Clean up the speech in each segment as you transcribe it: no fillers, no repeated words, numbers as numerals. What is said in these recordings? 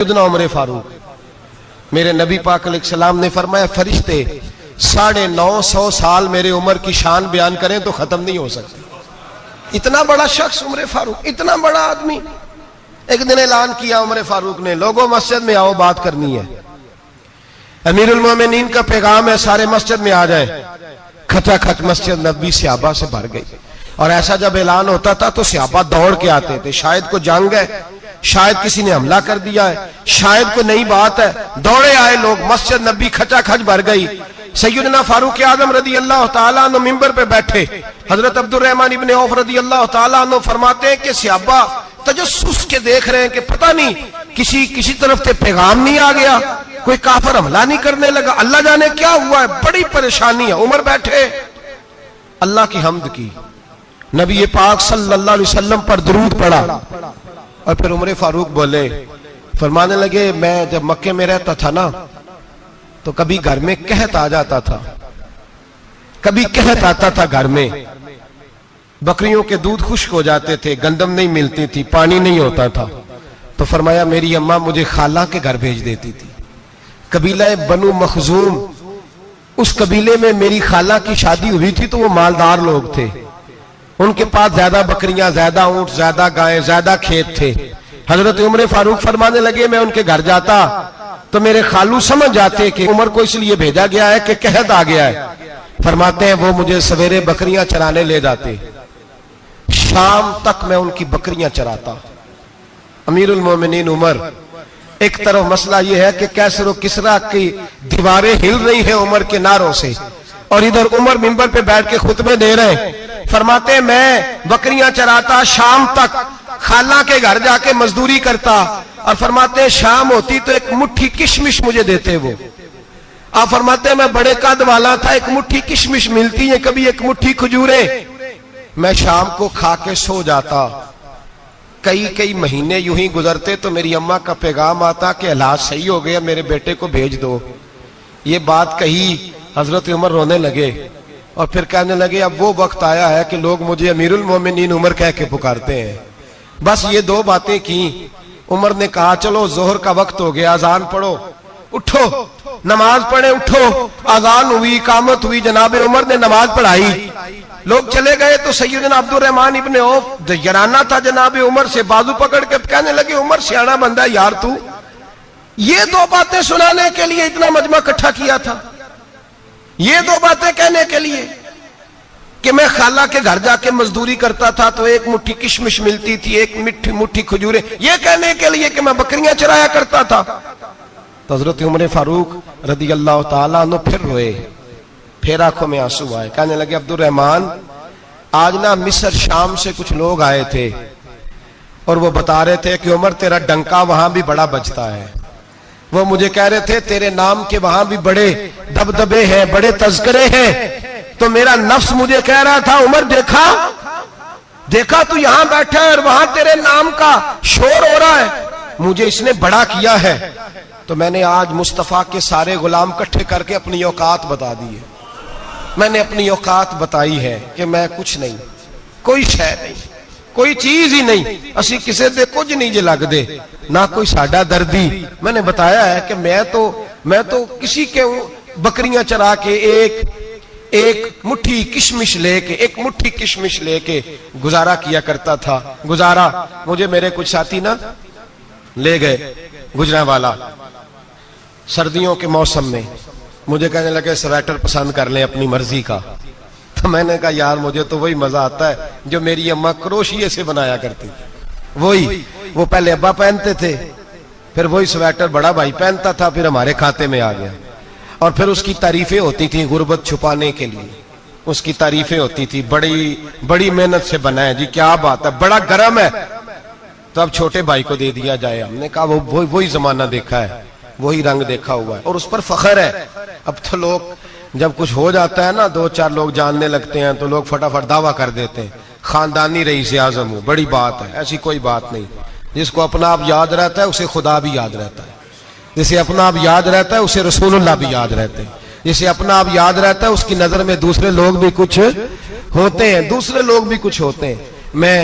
سیدنا عمر فاروق، میرے نبی پاک علیہ السلام نے فرمایا فرشتے 950 سال میرے عمر کی شان بیان کریں تو ختم نہیں ہو سکتے۔ اتنا بڑا شخص عمر فاروق، اتنا بڑا آدمی۔ ایک دن اعلان کیا عمر فاروق نے، لوگوں مسجد میں آؤ، بات کرنی ہے۔ امیر المومنین کا پیغام ہے، سارے مسجد میں آ جائیں۔ کھچا کھچ مسجد نبوی صحابہ سے بھر گئی، اور ایسا جب اعلان ہوتا تھا تو صحابہ دوڑ کے آتے تھے، شاید کو جنگ ہے، شاید کسی نے حملہ کر دیا ہے، شاید کوئی نئی بات ہے، دوڑے آئے لوگ، مسجد نبی کھچا کھچ بھر گئی۔ سیدنا فاروق اعظم رضی اللہ تعالیٰ عنہ منبر پہ بیٹھے، حضرت عبد الرحمن ابن عوف رضی اللہ تعالیٰ عنہ فرماتے ہیں کہ صحابہ تجسس کے دیکھ رہے ہیں کہ پتہ نہیں کسی طرف سے پیغام نہیں آ گیا، کوئی کافر حملہ نہیں کرنے لگا، اللہ جانے کیا ہوا ہے، بڑی پریشانی ہے۔ عمر بیٹھے، اللہ کی حمد کی، نبی پاک صلی اللہ علیہ وسلم پر درود پڑھا، اور پھر عمر فاروق بولے، فرمانے لگے میں جب مکے میں رہتا تھا نا تو کبھی گھر میں قحط آ جاتا تھا، کبھی قحط آتا تھا گھر میں، بکریوں کے دودھ خشک ہو جاتے تھے، گندم نہیں ملتی تھی، پانی نہیں ہوتا تھا، تو فرمایا میری اماں مجھے خالہ کے گھر بھیج دیتی تھی۔ قبیلہ بنو مخزوم، اس قبیلے میں میری خالہ کی شادی ہوئی تھی تو وہ مالدار لوگ تھے، ان کے پاس زیادہ بکریاں، زیادہ اونٹ، زیادہ گائیں، زیادہ کھیت تھے۔ حضرت عمر فاروق فرمانے لگے میں ان کے گھر جاتا تو میرے خالو سمجھ جاتے کہ عمر کو اس لیے بھیجا گیا ہے کہ قحط آ گیا ہے، فرماتے ہیں وہ مجھے سویرے بکریاں چرانے لے جاتے، شام تک میں ان کی بکریاں چراتا۔ امیر المومنین عمر، ایک طرف مسئلہ یہ ہے کہ کیسر و کسرا کی دیواریں ہل رہی ہیں عمر کے نعروں سے، اور ادھر عمر منبر پہ بیٹھ کے خطبے دے رہے ہیں، فرماتے ہیں میں بکریاں چراتا، شام تک خالہ کے گھر جا کے مزدوری کرتا، اور فرماتے ہیں شام ہوتی تو ایک مٹھی کشمش مجھے دیتے وہ۔ آپ فرماتے ہیں میں بڑے قد والا تھا، ایک مٹھی کشمش ملتی ہے، کبھی ایک مٹھی کھجوریں، میں شام کو کھا کے سو جاتا۔ کئی مہینے یوں ہی گزرتے تو میری اماں کا پیغام آتا کہ حالات صحیح ہو گیا، میرے بیٹے کو بھیج دو۔ یہ بات کہی، حضرت عمر رونے لگے، اور پھر کہنے لگے اب وہ وقت آیا ہے کہ لوگ مجھے امیر المومنین عمر کہہ کے پکارتے ہیں۔ بس یہ دو باتیں کی، عمر نے کہا چلو ظہر کا وقت ہو گیا، اذان پڑھو، اٹھو نماز پڑھے، اٹھو۔ اذان ہوئی، اقامت ہوئی، جناب عمر نے نماز پڑھائی، لوگ چلے گئے تو سیدنا عبد الرحمن ابن عوف یارانہ تھا جناب عمر سے، بازو پکڑ کے کہنے لگے عمر سیاڑا بندہ یار تو یہ دو باتیں سنانے کے لیے اتنا مجمع اکٹھا کیا تھا، یہ دو باتیں کہنے کے لیے کہ میں خالہ کے گھر جا کے مزدوری کرتا تھا تو ایک مٹھی کشمش ملتی تھی، ایک مٹھی کھجوریں، یہ کہنے کے لیے کہ میں بکریاں چرایا کرتا تھا۔ تو حضرت عمر فاروق رضی اللہ تعالیٰ عنہ پھر روئے، پھر آنکھوں میں آنسو آئے، کہنے لگے عبد الرحمن آج نا مصر شام سے کچھ لوگ آئے تھے اور وہ بتا رہے تھے کہ عمر تیرا ڈنکا وہاں بھی بڑا بجتا ہے، وہ مجھے کہہ رہے تھے تیرے نام کے وہاں بھی بڑے دبدبے ہیں، بڑے تذکرے ہیں، تو میرا نفس مجھے کہہ رہا تھا عمر دیکھا تو یہاں بیٹھا ہے اور وہاں تیرے نام کا شور ہو رہا ہے، مجھے اس نے بڑا کیا ہے، تو میں نے آج مصطفیٰ کے سارے غلام کٹھے کر کے اپنی اوقات بتا دی ہے، میں نے اپنی اوقات بتائی ہے کہ میں کچھ نہیں، کوئی شے نہیں، کوئی چیز ہی نہیں، اسی کسے دے کچھ نہیں جے لگ دے، نہ کوئی ساڈا دردی۔ میں نے بتایا ہے کہ میں تو کسی کے بکریاں چرا کے ایک مٹھی کشمش لے کے گزارا کیا کرتا تھا۔ گزارا مجھے میرے کچھ ساتھی نا لے گئے گجرانوالا سردیوں کے موسم میں، مجھے کہنے لگے سویٹر پسند کر لیں اپنی مرضی کا، تو میں نے کہا یار مجھے تو وہی مزہ آتا ہے جو میری اماں کروشیے سے بنایا کرتی، وہ پہلے ابا پہنتے تھے، پھر وہی سویٹر بڑا بھائی پہنتا تھا، پھر ہمارے کھاتے میں آ گیا، اور پھر اس کی تعریفیں ہوتی تھی غربت چھپانے کے لیے، اس کی تعریفیں ہوتی تھی بڑی محنت سے بنا ہے جی، کیا بات ہے، بڑا گرم ہے، تو اب چھوٹے بھائی کو دے دیا جائے۔ ہم نے کہا وہی زمانہ دیکھا ہے، وہی رنگ دیکھا ہوا ہے، اور اس پر فخر ہے۔ اب تو لوگ جب کچھ ہو جاتا ہے نا، 2-4 لوگ جاننے لگتے ہیں تو لوگ فٹافٹ دعویٰ کر دیتے ہیں خاندانی رئیس اعظم ہوں، بڑی بات ہے، ایسی کوئی بات نہیں۔ جس کو اپنا آپ یاد رہتا ہے اسے خدا بھی یاد رہتا ہے، جسے اپنا آپ یاد رہتا ہے اسے رسول اللہ بھی یاد رہتے ہیں، جسے اپنا آپ یاد رہتا ہے اس کی نظر میں دوسرے لوگ بھی کچھ ہوتے ہیں۔ میں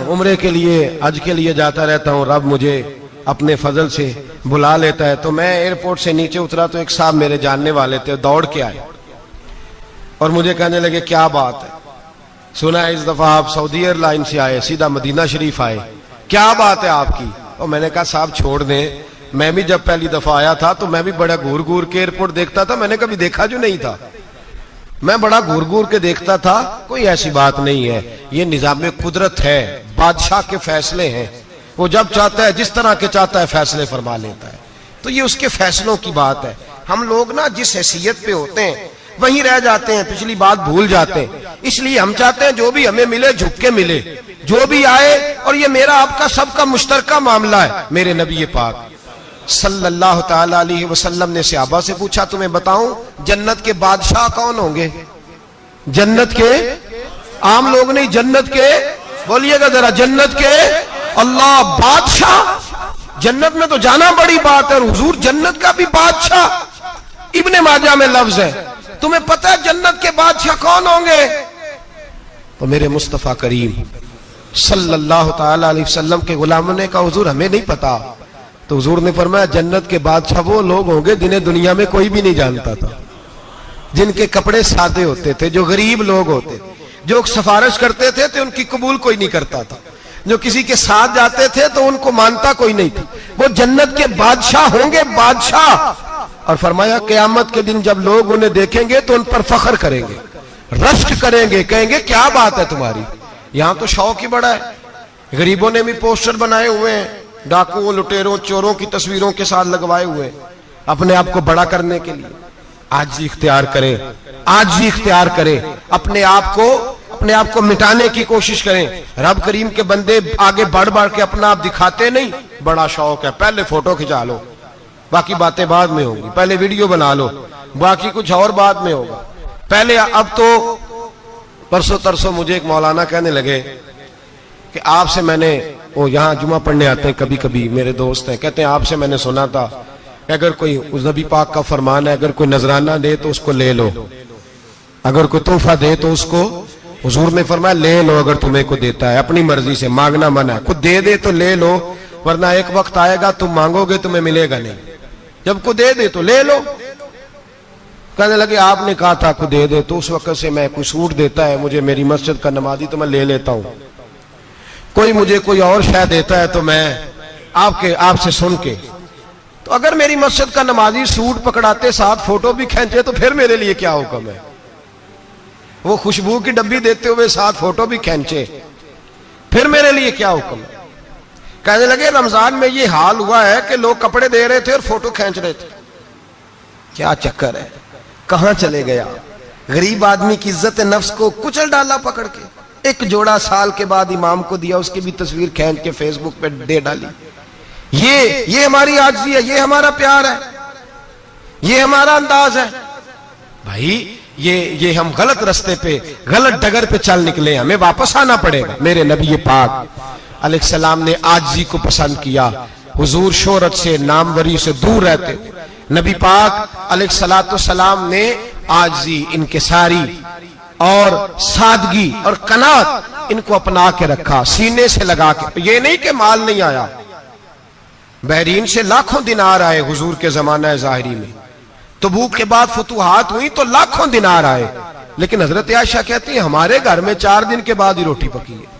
عمرے کے لیے، حج کے لیے جاتا رہتا ہوں، رب مجھے اپنے فضل سے بلا لیتا ہے. تو میں ایئرپورٹ سے نیچے اترا تو ایک صاحب میرے جاننے والے تھے, دوڑ کے آئے اور مجھے کہنے لگے کیا بات ہے, سنا ہے اس دفعہ آپ سعودی ایئر لائن سے آئے, سیدھا مدینہ شریف آئے, کیا بات ہے آپ کی؟ اور میں نے کہا صاحب چھوڑ دیں, میں بھی جب پہلی دفعہ آیا تھا تو میں بھی بڑا گور گور کے ایئرپورٹ دیکھتا تھا, میں نے کبھی دیکھا جو نہیں تھا, میں بڑا گور گور کے دیکھتا تھا, کوئی ایسی بات نہیں ہے, یہ نظام قدرت ہے, بادشاہ کے فیصلے ہیں, وہ جب چاہتا ہے جس طرح کے چاہتا ہے فیصلے فرما لیتا ہے, تو یہ اس کے فیصلوں کی بات ہے. ہم لوگ نا جس حیثیت پہ ہوتے ہیں وہیں رہ جاتے ہیں, پچھلی بات بھول جاتے ہیں, اس لیے ہم چاہتے ہیں جو بھی ہمیں ملے جھک کے ملے, جو بھی آئے, اور یہ میرا آپ کا سب کا مشترکہ معاملہ ہے. میرے نبی پاک صلی اللہ تعالی علیہ وسلم نے صحابہ سے پوچھا تمہیں بتاؤں جنت کے بادشاہ کون ہوں گے؟ جنت کے عام لوگ نہیں, جنت کے, بولیے گا ذرا, جنت کے اللہ بادشاہ. جنت میں تو جانا بڑی بات ہے, اور حضور جنت کا بھی بادشاہ. ابن ماجہ میں لفظ ہے, تمہیں پتہ ہے جنت کے بادشاہ کون ہوں گے؟ تو میرے مصطفیٰ کریم صلی اللہ تعالی علیہ وسلم کے غلاموں نے کہا حضور ہمیں نہیں پتا. تو حضور نے فرمایا جنت کے بادشاہ وہ لوگ ہوں گے جنہیں دنیا میں کوئی بھی نہیں جانتا تھا, جن کے کپڑے سادے ہوتے تھے, جو غریب لوگ ہوتے تھے, جو سفارش کرتے تھے تو ان کی قبول کوئی نہیں کرتا تھا, جو کسی کے ساتھ جاتے تھے تو ان کو مانتا کوئی نہیں تھا, وہ جنت کے بادشاہ ہوں گے, بادشاہ. اور فرمایا قیامت کے دن جب لوگ انہیں دیکھیں گے تو ان پر فخر کریں گے, رشک کریں گے, کہیں گے کیا بات ہے تمہاری. یہاں تو شوق ہی بڑا ہے, غریبوں نے بھی پوسٹر بنائے ہوئے ہیں, ڈاکوؤں, لٹیروں, چوروں کی تصویروں کے ساتھ لگوائے ہوئے, اپنے آپ کو بڑا کرنے کے لیے. آج اختیار کریں, آج اختیار کریں, اپنے آپ کو مٹانے کی کوشش کریں. رب کریم کے بندے آگے بڑھ بڑھ کے اپنا آپ دکھاتے نہیں, بڑا شوق ہے, پہلے فوٹو کھچا لو, باقی باتیں بعد میں ہوں گی, پہلے ویڈیو بنا لو, باقی کچھ اور بعد میں ہوگا. پہلے اب تو پرسوں ترسوں مجھے ایک مولانا کہنے لگے کہ آپ سے میں نے, وہ یہاں جمعہ پڑھنے آتے ہیں کبھی کبھی, میرے دوست ہیں, کہتے ہیں آپ سے میں نے سنا تھا کہ اگر کوئی اس نبی پاک کا فرمان ہے, اگر کوئی نذرانہ دے تو اس کو لے لو, اگر کوئی تحفہ دے تو اس کو, حضور نے فرمایا لے لو اگر تمہیں کو دیتا ہے, اپنی مرضی سے, مانگنا منع ہے, کوئی دے دے تو لے لو, ورنہ ایک وقت آئے گا تم مانگو گے تمہیں ملے گا نہیں, جب کو دے دے تو لے لو. کہنے لگے آپ نے کہا تھا کو دے دے, تو اس وقت سے میں کوئی سوٹ دیتا ہے مجھے میری مسجد کا نمازی تو میں لے لیتا ہوں, کوئی مجھے کوئی اور شے دیتا ہے تو میں آپ سے سن کے, تو اگر میری مسجد کا نمازی سوٹ پکڑاتے ساتھ فوٹو بھی کھینچے تو پھر میرے لیے کیا حکم ہے, وہ خوشبو کی ڈبی دیتے ہوئے ساتھ فوٹو بھی کھینچے, پھر میرے لیے کیا حکم ہے. کہنے لگے رمضان میں یہ حال ہوا ہے کہ لوگ کپڑے دے رہے تھے اور فوٹو کھینچ رہے تھے, کیا چکر ہے, کہاں چلے گیا. غریب آدمی کی عزت نفس کو کچل ڈالا پکڑ کے, ایک جوڑا سال کے بعد امام کو دیا, اس کی بھی تصویر کھینچ کے فیس بک پہ دے ڈالی. یہ ہماری عاجزی ہے, یہ ہمارا پیار ہے, یہ ہمارا انداز ہے. بھائی یہ ہم غلط رستے پہ, غلط ڈگر پہ چل نکلے, ہمیں واپس آنا پڑے گا. میرے نبی پاک علیہ السلام نے عاجزی کو پسند کیا. حضور شہرت سے, ناموری سے دور رہتے, نبی پاک علیہ السلام نے عاجزی, انکساری اور سادگی اور قناعت ان کو اپنا کے رکھا, سینے سے لگا کے. یہ نہیں کہ مال نہیں آیا, بحرین سے لاکھوں دینار آئے حضور کے زمانہ ظاہری میں, تبوک کے بعد فتوحات ہوئی تو لاکھوں دینار آئے, لیکن حضرت عائشہ کہتی ہیں ہمارے گھر میں 4 دن کے بعد ہی روٹی پکی ہے,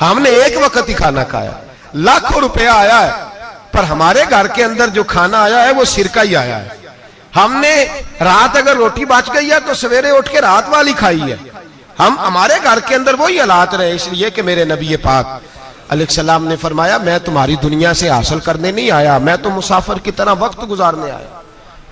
ہم نے ایک وقت ہی کھانا کھایا. لاکھوں روپیہ آیا ہے پر ہمارے گھر کے اندر جو کھانا آیا ہے وہ سرکہ ہی آیا ہے. ہم نے رات اگر روٹی بچ گئی ہے تو سویرے اٹھ کے رات والی کھائی ہے. ہمارے گھر کے اندر وہی حالات رہے, اس لیے کہ میرے نبی پاک علیہ السلام نے فرمایا میں تمہاری دنیا سے حاصل کرنے نہیں آیا, میں تو مسافر کی طرح وقت گزارنے آیا.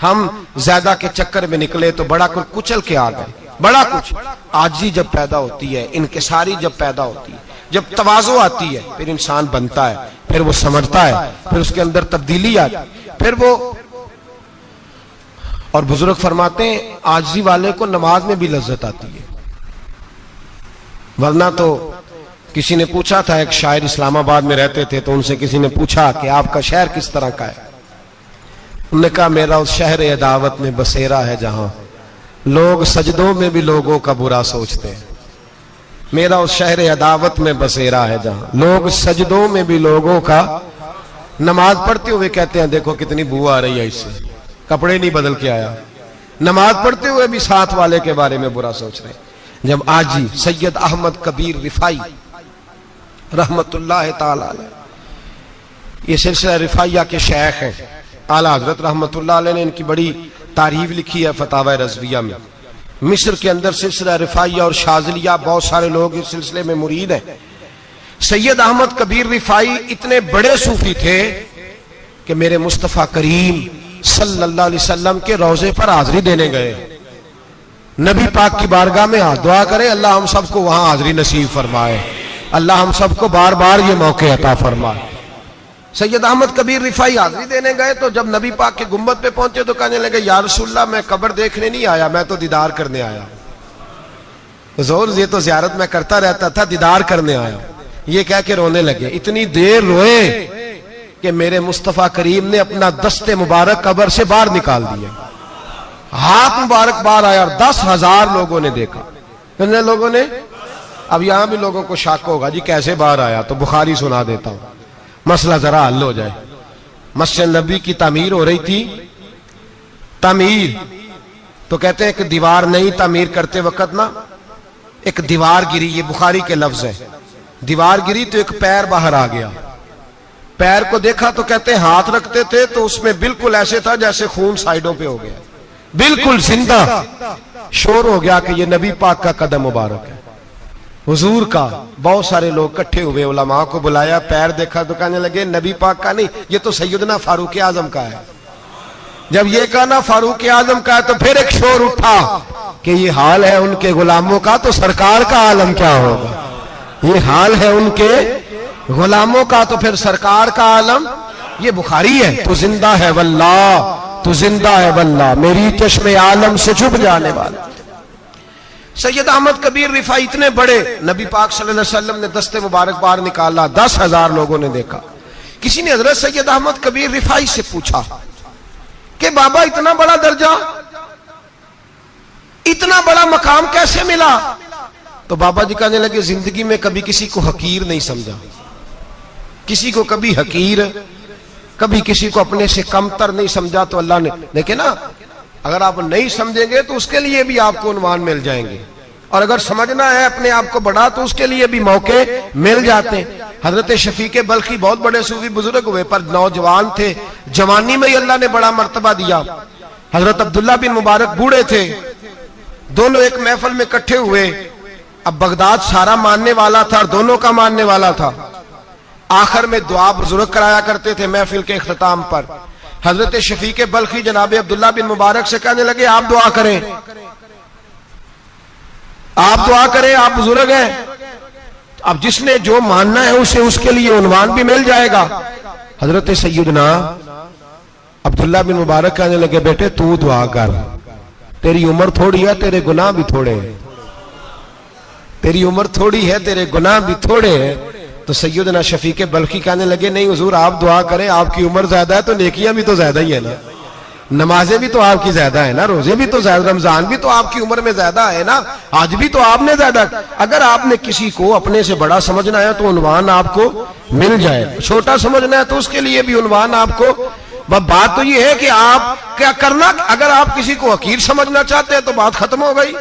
ہم زیادہ کے چکر میں نکلے تو بڑا کچھ کچل کے آ گئے, بڑا کچھ. عاجزی جب پیدا ہوتی ہے, انکساری جب پیدا ہوتی ہے, جب تواضع آتی ہے, پھر انسان بنتا ہے, پھر وہ سمجھتا ہے, پھر اس کے اندر تبدیلی آتی ہے, پھر وہ. اور بزرگ فرماتے ہیں عاجزی والے کو نماز میں بھی لذت آتی ہے, ورنہ تو کسی نے پوچھا تھا, ایک شاعر اسلام آباد میں رہتے تھے, تو ان سے کسی نے پوچھا کہ آپ کا شہر کس طرح کا ہے. انہوں نے کہا میرا اس شہر عداوت میں بسیرا ہے جہاں لوگ سجدوں میں بھی لوگوں کا برا سوچتے ہیں. میرا اس شہر عداوت میں بسیرا ہے جہاں لوگ سجدوں میں بھی لوگوں کا نماز پڑھتے ہوئے کہتے ہیں دیکھو کتنی بو آ رہی ہے اس سے، کپڑے نہیں بدل کے آیا، نماز پڑھتے ہوئے بھی ساتھ والے کے بارے میں برا سوچ رہے ہیں۔ جب آجی سید احمد کبیر رفاعی رحمت اللہ تعالی علیہ، یہ سلسلہ رفاعیہ کے شیخ ہیں، اعلیٰ حضرت رحمت اللہ علیہ نے ان کی بڑی تعریف لکھی ہے فتاوی رضویہ میں۔ مصر کے اندر سلسلہ رفاعیہ اور شاذلیہ بہت سارے لوگ اس سلسلے میں مرید ہیں۔ سید احمد کبیر رفاعی اتنے بڑے صوفی تھے کہ میرے مصطفیٰ کریم صلی اللہ علیہ وسلم کے روضے پر حاضری دینے گئے، نبی پاک کی بارگاہ میں دعا کرے اللہ ہم سب کو وہاں حاضری نصیب فرمائے، اللہ ہم سب کو بار بار یہ موقع عطا فرمائے۔ سید احمد کبیر رفاعی حاضری دینے گئے تو جب نبی پاک کے گنبد پہ پہنچے تو کہنے لگے یا رسول اللہ میں قبر دیکھنے نہیں آیا، میں تو دیدار کرنے آیا۔ حضور یہ تو زیارت میں کرتا رہتا تھا، دیدار کرنے آیا۔ یہ کہہ کے رونے لگے، اتنی دیر روئے کہ میرے مصطفیٰ کریم نے اپنا دست مبارک قبر سے باہر نکال دیا، ہاتھ مبارک باہر آیا اور 10,000 لوگوں نے دیکھا۔ کتنے لوگوں نے؟ اب یہاں بھی لوگوں کو شک ہوگا جی کیسے باہر آیا، تو بخاری سنا دیتا ہوں مسئلہ ذرا حل ہو جائے۔ مسجد نبی کی تعمیر ہو رہی تھی، تعمیر تو کہتے ہیں کہ دیوار نہیں تعمیر کرتے وقت نا ایک دیوار گری، یہ بخاری کے لفظ ہے، دیوار گری تو ایک پیر باہر آ گیا، پیر کو دیکھا تو کہتے ہیں ہاتھ رکھتے تھے تو اس میں بالکل ایسے تھا جیسے خون سائیڈوں پہ ہو گیا، بالکل زندہ۔ شور ہو گیا کہ یہ نبی پاک کا قدم مبارک ہے، حضور کا۔ بہت سارے لوگ کٹھے ہوئے، علماء کو بلایا، پیر دیکھا تو کہنے لگے نبی پاک کا نہیں، یہ تو سیدنا فاروق اعظم کا ہے۔ جب یہ کہا نا فاروق اعظم کا ہے تو پھر ایک شور اٹھا کہ یہ حال ہے ان کے غلاموں کا تو سرکار کا عالم کیا ہوگا، یہ حال ہے ان کے غلاموں کا تو پھر سرکار کا عالم۔ یہ بخاری ہے، تو زندہ ہے واللہ، تو زندہ ہے واللہ، میری چشم عالم سے چھپ جانے والا۔ سید احمد کبیر رفاعی اتنے بڑے، نبی پاک صلی اللہ علیہ وسلم نے دست مبارک باہر نکالا، 10,000 لوگوں نے دیکھا۔ کسی نے حضرت سید احمد کبیر رفاعی سے پوچھا کہ بابا اتنا بڑا درجہ، اتنا بڑا مقام کیسے ملا؟ تو بابا جی کہنے لگے زندگی میں کبھی کسی کو حقیر نہیں سمجھا، کسی کو کبھی حقیر، کبھی کسی کو اپنے سے کمتر نہیں سمجھا۔ تو اللہ نے دیکھے نا، اگر آپ نہیں سمجھیں گے تو اس کے لیے بھی آپ کو عنوان مل جائیں گے، اور اگر سمجھنا ہے اپنے آپ کو بڑا تو اس کے لیے بھی موقع مل جاتے ہیں۔ حضرت شفیق بلخی بہت بڑے صوفی بزرگ ہوئے پر نوجوان تھے، جوانی میں ہی اللہ نے بڑا مرتبہ دیا۔ حضرت عبداللہ بن مبارک بوڑھے تھے، دونوں ایک محفل میں اکٹھے ہوئے۔ اب بغداد سارا ماننے والا تھا اور دونوں کا ماننے والا تھا۔ آخر میں دعا بزرگ کرایا کرتے تھے محفل کے اختتام پر۔ حضرت شفیق بلخی جناب عبداللہ بن مبارک سے کہنے لگے آپ دعا کریں، آپ دعا کریں، آپ بزرگ ہیں، اب جس نے جو ماننا ہے اسے اس کے لیے عنوان بھی مل جائے گا۔ حضرت سیدنا عبداللہ بن مبارک کہنے لگے بیٹے تو دعا کر، تیری عمر تھوڑی ہے، تیرے گناہ بھی تھوڑے ہیں، تیری عمر تھوڑی ہے، تیرے گناہ بھی تھوڑے ہیں۔ تو سیدنا شفیق بلخی کہنے لگے نہیں حضور آپ دعا کریں، آپ کی عمر زیادہ ہے تو نیکیاں بھی تو زیادہ ہی ہے نا، نمازیں بھی تو آپ کی زیادہ ہے نا، روزے بھی تو زیادہ، رمضان بھی تو آپ کی عمر میں زیادہ ہے نا، آج بھی تو آپ نے زیادہ۔ اگر آپ نے کسی کو اپنے سے بڑا سمجھنا ہے تو عنوان آپ کو مل جائے، چھوٹا سمجھنا ہے تو اس کے لیے بھی عنوان آپ کو۔ بات تو یہ ہے کہ آپ کیا کرنا، اگر آپ کسی کو حقیر سمجھنا چاہتے ہیں تو بات ختم ہو گئی۔